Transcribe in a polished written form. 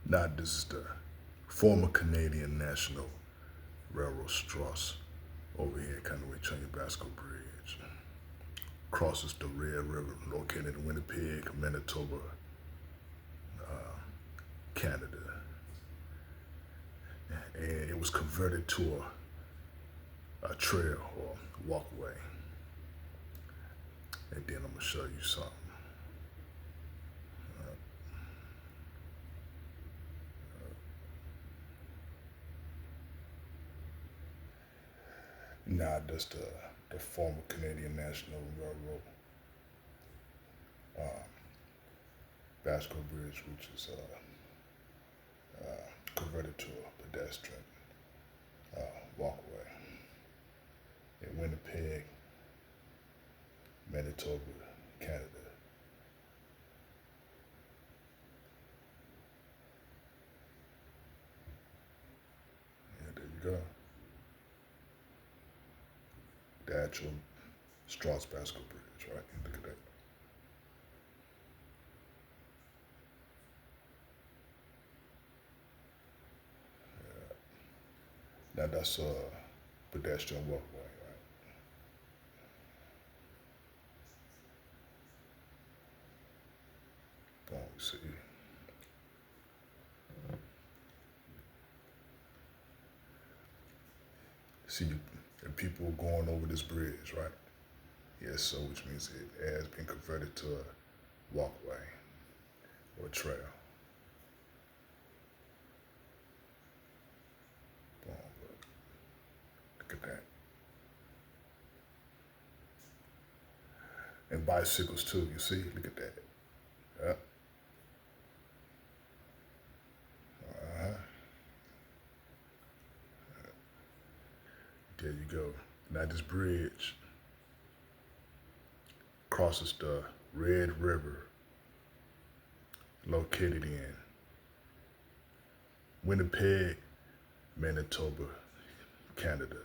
Now this is the former Canadian National Railroad Strauss over here at Counterweight Strauss Bascule Bridge. Crosses the Red River, located in Winnipeg, Manitoba, Canada. And it was converted to a trail or walkway. And then I'm gonna show you something. Now that's the former Canadian National Railroad Bascule Bridge, which is converted to a pedestrian walkway in Winnipeg, Manitoba, Canada. And there you go. The actual Strauss Bascule Bridge, right? Look at that. Now that's a pedestrian walkway, right? Boom, see. See, the people going over this bridge, right? Yes, so which means it has been converted to a walkway or a trail. Boom, look at that. And bicycles too, you see? Look at that. Yep. There you go. Now this bridge crosses the Red River, located in Winnipeg, Manitoba, Canada.